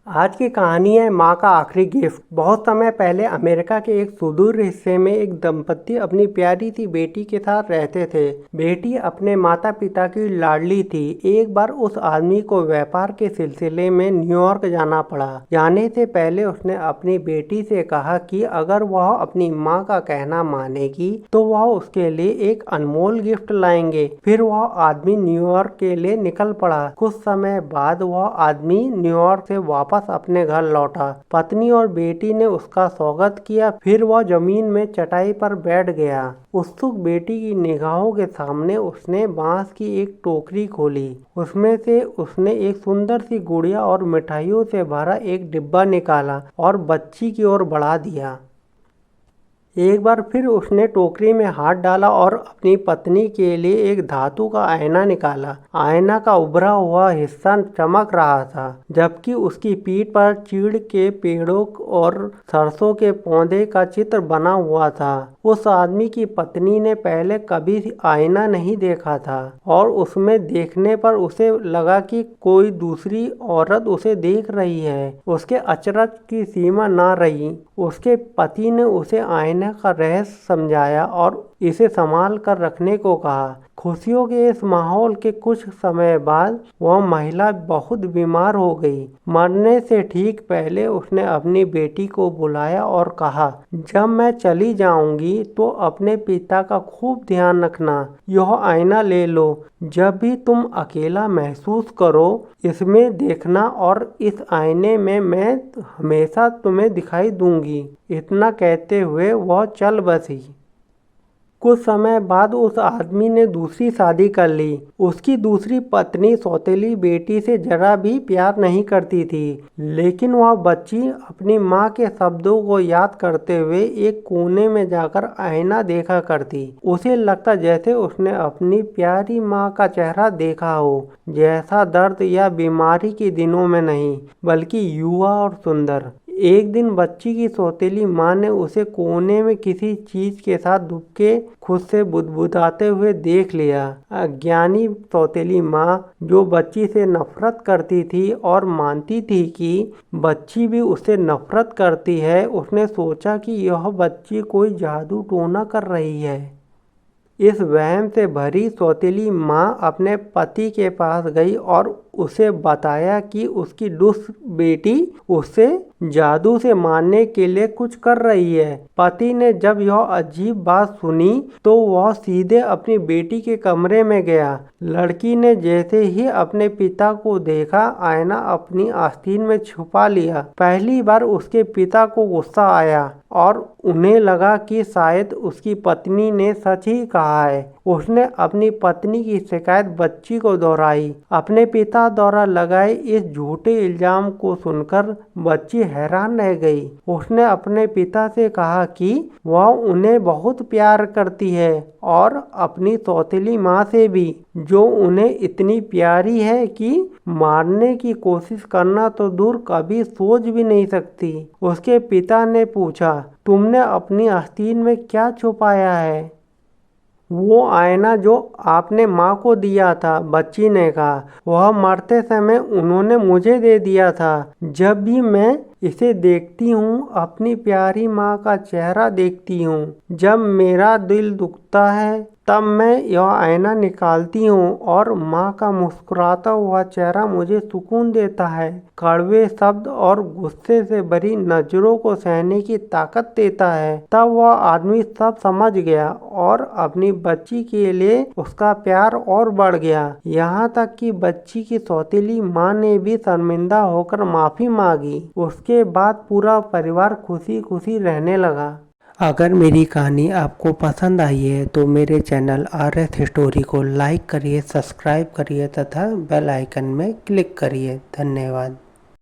आज की कहानी है माँ का आखिरी गिफ्ट। बहुत समय पहले अमेरिका के एक सुदूर हिस्से में एक दंपति अपनी प्यारी सी बेटी के साथ रहते थे। बेटी अपने माता पिता की लाडली थी। एक बार उस आदमी को व्यापार के सिलसिले में न्यूयॉर्क जाना पड़ा। जाने से पहले उसने अपनी बेटी से कहा कि अगर वह अपनी माँ का कहना मानेगी तो वह उसके लिए एक अनमोल गिफ्ट लाएंगे। फिर वह आदमी न्यूयॉर्क के लिए निकल पड़ा। कुछ समय बाद वह आदमी न्यूयॉर्क से वापस अपने घर लौटा। पत्नी और बेटी ने उसका स्वागत किया। फिर वह जमीन में चटाई पर बैठ गया। उत्सुक बेटी की निगाहों के सामने उसने बांस की एक टोकरी खोली। उसमें से उसने एक सुंदर सी गुड़िया और मिठाइयों से भरा एक डिब्बा निकाला और बच्ची की ओर बढ़ा दिया। एक बार फिर उसने टोकरी में हाथ डाला और अपनी पत्नी के लिए एक धातु का आईना निकाला। आईना का उभरा हुआ हिस्सा चमक रहा था, जबकि उसकी पीठ पर चीड़ के पेड़ों और सरसों के पौधे का चित्र बना हुआ था। उस आदमी की पत्नी ने पहले कभी आईना नहीं देखा था और उसमें देखने पर उसे लगा कि कोई दूसरी औरत उसे देख रही है। उसके अचरज की सीमा न रही। उसके पति ने उसे आईने का रहस्य समझाया और इसे संभाल कर रखने को कहा। खुशियों के इस माहौल के कुछ समय बाद वह महिला बहुत बीमार हो गई। मरने से ठीक पहले उसने अपनी बेटी को बुलाया और कहा, जब मैं चली जाऊंगी तो अपने पिता का खूब ध्यान रखना। यह आईना ले लो। जब भी तुम अकेला महसूस करो इसमें देखना और इस आईने में मैं हमेशा तुम्हें दिखाई दूंगी। इतना कहते हुए वह चल बसी। कुछ समय बाद उस आदमी ने दूसरी शादी कर ली। उसकी दूसरी पत्नी सौतेली बेटी से जरा भी प्यार नहीं करती थी, लेकिन वह बच्ची अपनी माँ के शब्दों को याद करते हुए एक कोने में जाकर आईना देखा करती। उसे लगता जैसे उसने अपनी प्यारी माँ का चेहरा देखा हो, जैसा दर्द या बीमारी के दिनों में नहीं बल्कि युवा और सुंदर। एक दिन बच्ची की सौतेली माँ ने उसे कोने में किसी चीज के साथ दुबके खुद से बुदबुदाते हुए देख लिया। अज्ञानी सौतेली माँ, जो बच्ची से नफरत करती थी और मानती थी कि बच्ची भी उससे नफरत करती है, उसने सोचा कि यह बच्ची कोई जादू टोना कर रही है। इस वहम से भरी सौतेली माँ अपने पति के पास गई और उसे बताया कि उसकी दुष्ट बेटी उसे जादू से मारने के लिए कुछ कर रही है। पति ने जब यह अजीब बात सुनी तो वह सीधे अपनी बेटी के कमरे में गया। लड़की ने जैसे ही अपने पिता को देखा, आईना अपनी आस्तीन में छुपा लिया। पहली बार उसके पिता को गुस्सा आया और उन्हें लगा कि शायद उसकी पत्नी ने सच ही कहा है। उसने अपनी पत्नी की शिकायत बच्ची को दोहराई। अपने पिता द्वारा लगाए इस झूठे इल्जाम को सुनकर बच्ची हैरान रह गई। उसने अपने पिता से कहा कि वह उन्हें बहुत प्यार करती है और अपनी सौतेली माँ से भी, जो उन्हें इतनी प्यारी है कि मारने की कोशिश करना तो दूर कभी सोच भी नहीं सकती। उसके पिता ने पूछा, तुमने अपनी आस्तीन में क्या छुपाया है? वो आईना जो आपने माँ को दिया था, बच्ची ने कहा। वह मरते समय उन्होंने मुझे दे दिया था। जब भी मैं इसे देखती हूँ अपनी प्यारी माँ का चेहरा देखती हूँ। जब मेरा दिल दुखता है तब मैं यह आईना निकालती हूँ और माँ का मुस्कुराता हुआ चेहरा मुझे सुकून देता है, कड़वे शब्द और गुस्से से भरी नजरों को सहने की ताकत देता है। तब वह आदमी सब समझ गया और अपनी बच्ची के लिए उसका प्यार और बढ़ गया। यहाँ तक कि बच्ची की सौतेली माँ ने भी शर्मिंदा होकर माफी मांगी। उसके बाद पूरा परिवार खुशी खुशी रहने लगा। अगर मेरी कहानी आपको पसंद आई है तो मेरे चैनल RS स्टोरी को लाइक करिए, सब्सक्राइब करिए तथा बेल आइकन में क्लिक करिए। धन्यवाद।